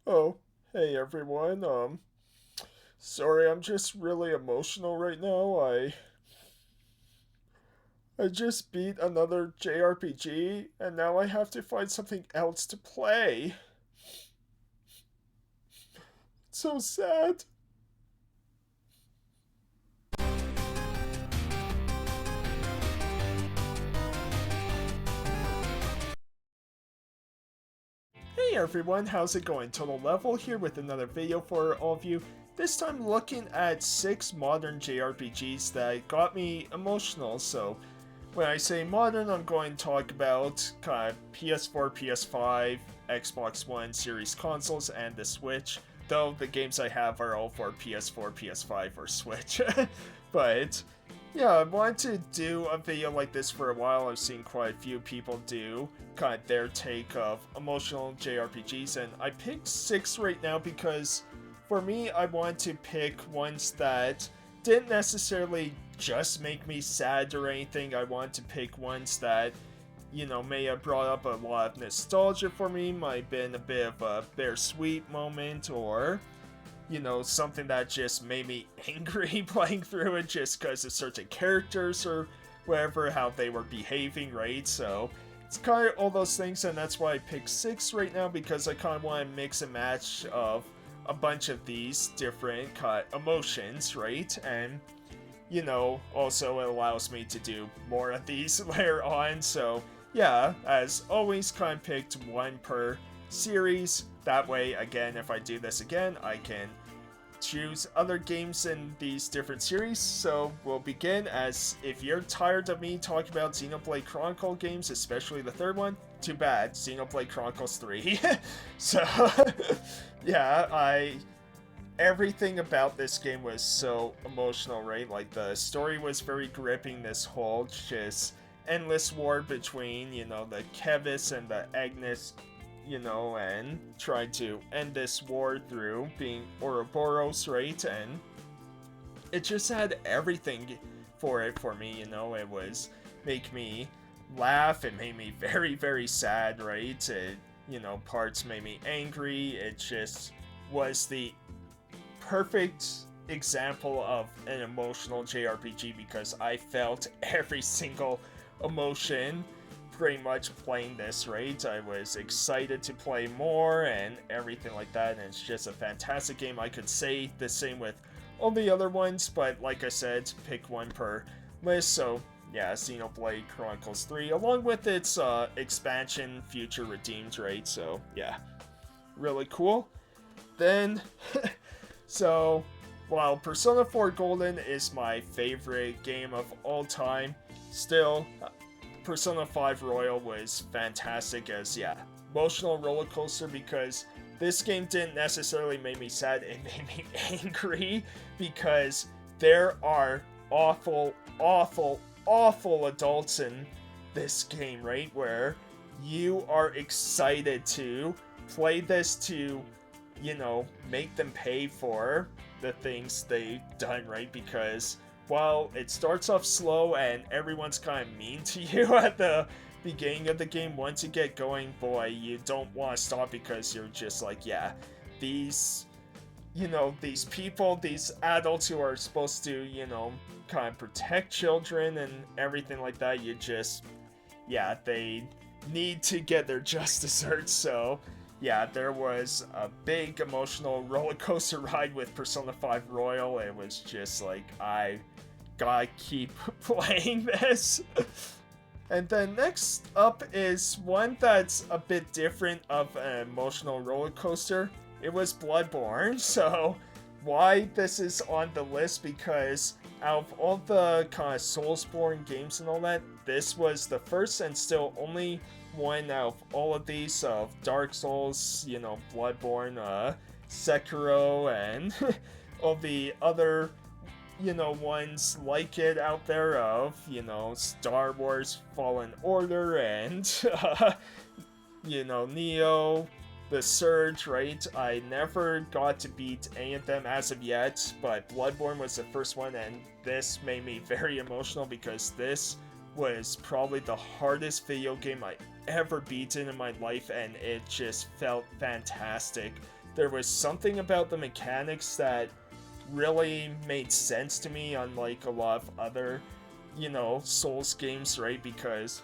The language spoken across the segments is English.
Oh, hey everyone. Sorry, I'm just really emotional right now. I just beat another JRPG and now I have to find something else to play. It's so sad. Hey everyone, how's it going? Total Level here with another video for all of you. This time looking at 6 modern JRPGs that got me emotional. So when I say modern, I'm going to talk about kind of PS4, PS5, Xbox One series consoles, and the Switch. Though the games I have are all for PS4, PS5, or Switch. But yeah, I wanted to do a video like this for a while. I've seen quite a few people do kind of their take of emotional JRPGs, and I picked 6 right now because for me, I wanted to pick ones that didn't necessarily just make me sad or anything. I wanted to pick ones that, may have brought up a lot of nostalgia for me, might have been a bit of a bittersweet moment, or something that just made me angry playing through it just because of certain characters or whatever, how they were behaving, right? So it's kind of all those things, and that's why I picked 6 right now, because I kind of want to mix and match of a bunch of these different kind of emotions, right? And also it allows me to do more of these later on. So yeah, as always, kind of picked one per series. That way, again, if I do this again, I can choose other games in these different series. So we'll begin, as if you're tired of me talking about Xenoblade Chronicle games, especially the third one, too bad, Xenoblade Chronicles 3. So yeah, everything about this game was so emotional, right? Like, the story was very gripping, this whole just endless war between, the Kevis and the Agnes, and trying to end this war through being Ouroboros, right? And it just had everything for me, it was make me laugh, it made me very, very sad, right? It, parts made me angry. It just was the perfect example of an emotional JRPG, because I felt every single emotion pretty much playing this, right? I was excited to play more and everything like that, and it's just a fantastic game. I could say the same with all the other ones, but like I said, pick one per list. So yeah, Xenoblade Chronicles 3, along with its expansion, Future Redeemed, right? So yeah, really cool. Then so, while Persona 4 Golden is my favorite game of all time, still, Persona 5 Royal was fantastic as, yeah, emotional roller coaster, because this game didn't necessarily make me sad, it made me angry, because there are awful, awful, awful adults in this game, right? Where you are excited to play this to make them pay for the things they've done, right? Because while it starts off slow and everyone's kind of mean to you at the beginning of the game, once you get going, boy, you don't want to stop, because you're just like, yeah, these, these people, these adults who are supposed to, kind of protect children and everything like that, you just, yeah, they need to get their just desserts. So yeah, there was a big emotional roller coaster ride with Persona 5 Royal. It was just like, I gotta keep playing this. And then next up is one that's a bit different of an emotional roller coaster. It was Bloodborne. So why this is on the list, because out of all the kind of Soulsborne games and all that, this was the first and still only one out of all of these, of Dark Souls, Bloodborne, Sekiro, and all the other, ones like it out there, of, Star Wars Fallen Order, and, Neo, The Surge, right? I never got to beat any of them as of yet, but Bloodborne was the first one, and this made me very emotional, because this was probably the hardest video game I ever beaten in my life, and it just felt fantastic. there was something about the mechanics that really made sense to me, unlike a lot of other, Souls games, right? Because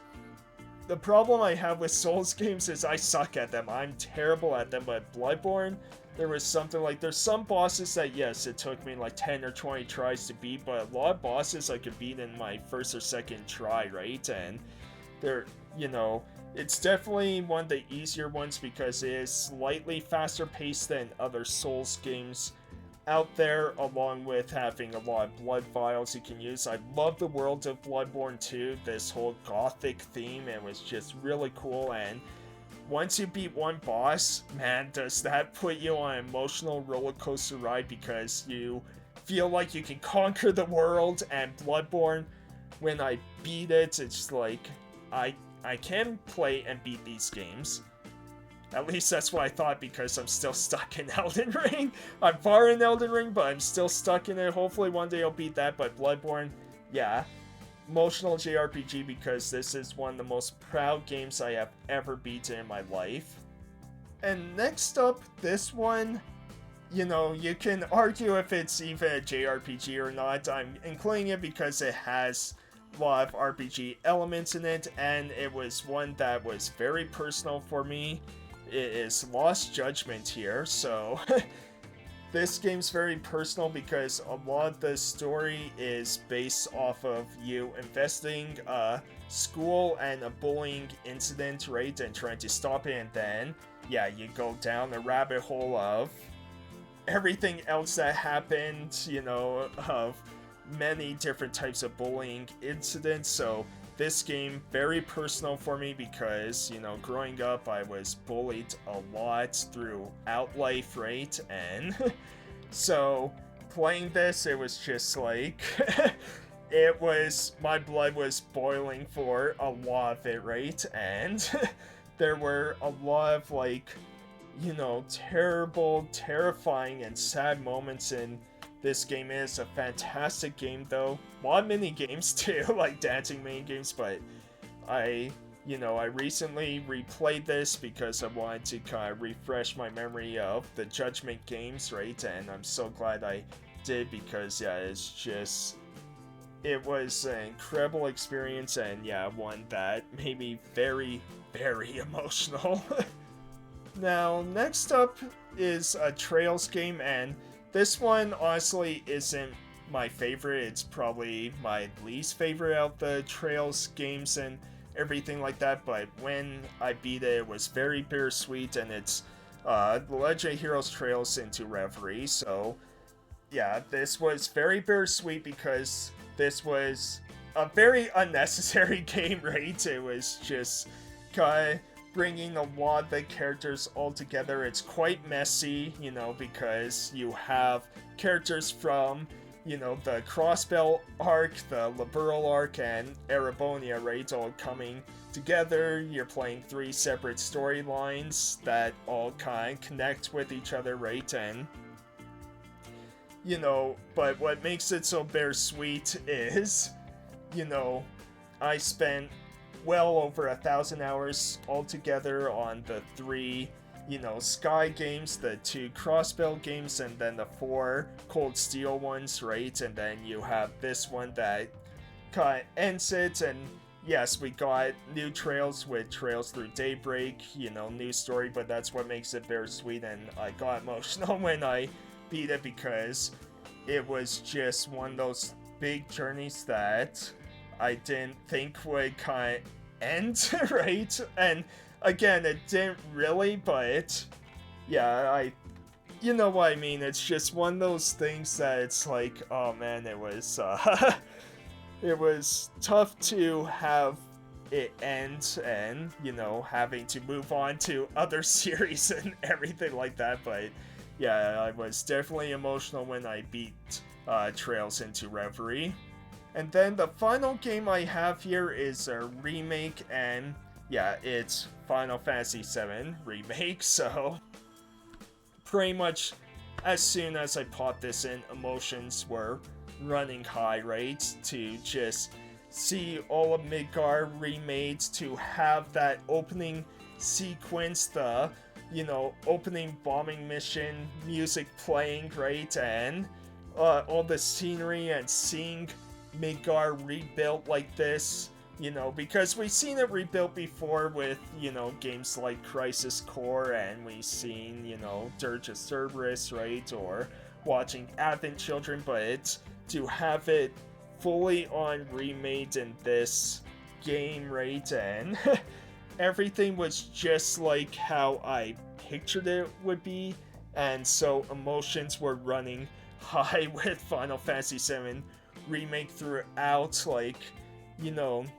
the problem I have with Souls games is I suck at them. I'm terrible at them, but Bloodborne, there was something like, there's some bosses that, yes, it took me like 10 or 20 tries to beat, but a lot of bosses I could beat in my first or second try, right? And they're, it's definitely one of the easier ones because it is slightly faster paced than other Souls games out there, along with having a lot of blood vials you can use. I love the world of Bloodborne 2, this whole gothic theme. It was just really cool, and once you beat one boss, man, does that put you on an emotional roller coaster ride, because you feel like you can conquer the world. And Bloodborne, when I beat it, it's like, I can play and beat these games. At least that's what I thought, because I'm still stuck in Elden Ring. I'm far in Elden Ring, but I'm still stuck in it. Hopefully one day I'll beat that, but Bloodborne, yeah. Emotional JRPG, because this is one of the most proud games I have ever beaten in my life. And next up, this one, you can argue if it's even a JRPG or not. I'm including it because it has a lot of RPG elements in it, and it was one that was very personal for me. It is Lost Judgment here, so this game's very personal because a lot of the story is based off of you investigating a school and a bullying incident, right, and trying to stop it, and then, yeah, you go down the rabbit hole of everything else that happened, of many different types of bullying incidents. So this game, very personal for me because, growing up, I was bullied a lot throughout life, right? And so playing this, it was just like, my blood was boiling for a lot of it, right? And there were a lot of, like, terrible, terrifying, and sad moments in this game. Is a fantastic game, though. A lot of mini games too, like dancing mini games, but I recently replayed this because I wanted to kind of refresh my memory of the Judgment games, right? And I'm so glad I did, because, yeah, it was an incredible experience, and, yeah, one that made me very, very emotional. Now, next up is a Trails game, and this one, honestly, isn't my favorite. It's probably my least favorite of the Trails games and everything like that, but when I beat it, it was very bittersweet, and it's The Legend of Heroes Trails into Reverie. So, yeah, this was very bittersweet because this was a very unnecessary game, right? It was just kind of bringing a lot of the characters all together. It's quite messy, because you have characters from, the Crossbell arc, the Liberal arc, and Erebonia, right, all coming together. You're playing 3 separate storylines that all kind of connect with each other, right? And, but what makes it so bittersweet is, I spent well over 1,000 hours altogether on the 3, Sky games, the 2 Crossbell games, and then the 4 Cold Steel ones, right? And then you have this one that kind of ends it, and yes, we got new Trails with Trails Through Daybreak, new story, but that's what makes it bittersweet, and I got emotional when I beat it because it was just one of those big journeys that I didn't think would kind of end, right? And again, it didn't really, but yeah, you know what I mean. It's just one of those things that it's like, oh man, it was it was tough to have it end, and having to move on to other series and everything like that. But yeah, I was definitely emotional when I beat Trails into Reverie. And then the final game I have here is a remake, and yeah, it's Final Fantasy VII Remake, so pretty much as soon as I popped this in, emotions were running high, right? To just see all of Midgar remade, to have that opening sequence, the opening bombing mission, music playing, right? And all the scenery and seeing Midgar rebuilt like this, because we've seen it rebuilt before with, games like Crisis Core, and we've seen, Dirge of Cerberus, right? Or watching Advent Children, but to have it fully on remade in this game, right? And everything was just like how I pictured it would be, and so emotions were running high with Final Fantasy VII Remake throughout, like,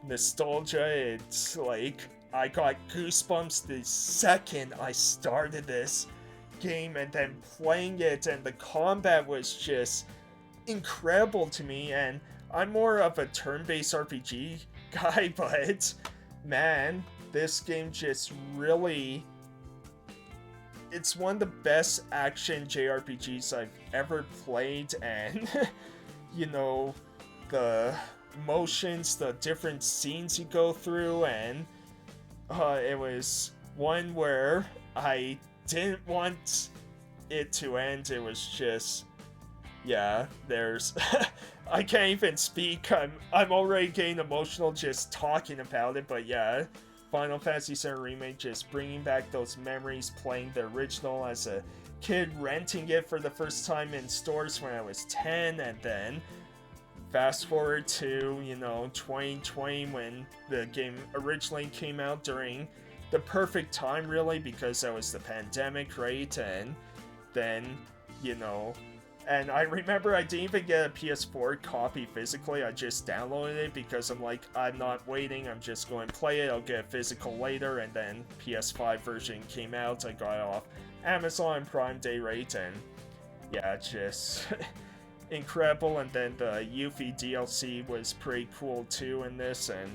nostalgia. It's like I got goosebumps the second I started this game, and then playing it, and the combat was just incredible to me. And I'm more of a turn-based RPG guy, but man, this game just really, it's one of the best action JRPGs I've ever played. And the emotions, the different scenes you go through, and it was one where I didn't want it to end. It was just, yeah, there's I can't even speak. I'm already getting emotional just talking about it. But yeah, Final Fantasy VII Remake, just bringing back those memories, playing the original as a kid, renting it for the first time in stores when I was 10, and then fast forward to 2020, when the game originally came out, during the perfect time, really, because that was the pandemic, right? And then and I remember I didn't even get a PS4 copy physically. I just downloaded it because I'm like, I'm not waiting, I'm just going to play it, I'll get a physical later. And then PS5 version came out, I got it off Amazon Prime Day, right? And yeah, just incredible. And then the Yuffie DLC was pretty cool too in this, and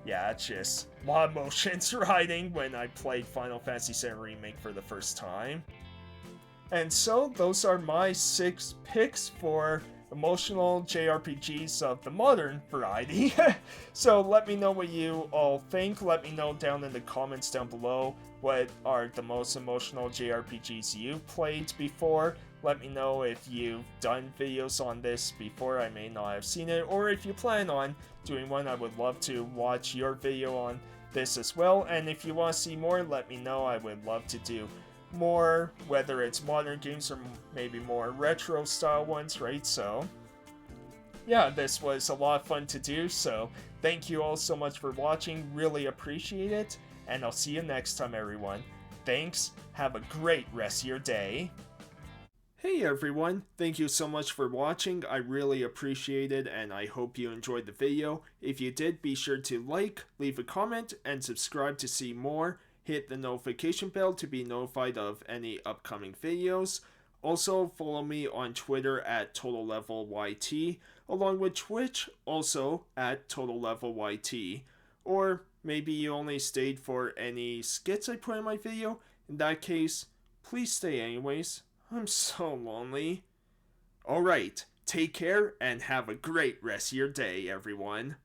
yeah, just a lot of emotions riding when I played Final Fantasy VII Remake for the first time. And so those are my 6 picks for emotional JRPGs of the modern variety. So let me know what you all think. Let me know down in the comments down below what are the most emotional JRPGs you've played before. Let me know if you've done videos on this before. I may not have seen it, or if you plan on doing one, I would love to watch your video on this as well. And if you want to see more, let me know. I would love to do more, whether it's modern games or maybe more retro style ones, right? So yeah, this was a lot of fun to do, so thank you all so much for watching, really appreciate it, and I'll see you next time, everyone. Thanks, have a great rest of your day. Hey everyone, thank you so much for watching, I really appreciate it, and I hope you enjoyed the video. If you did, be sure to like, leave a comment, and subscribe to see more. Hit the notification bell to be notified of any upcoming videos. Also, follow me on Twitter at TotalLevelYT, along with Twitch, also at TotalLevelYT. Or maybe you only stayed for any skits I put in my video. In that case, please stay anyways. I'm so lonely. Alright, take care and have a great rest of your day, everyone.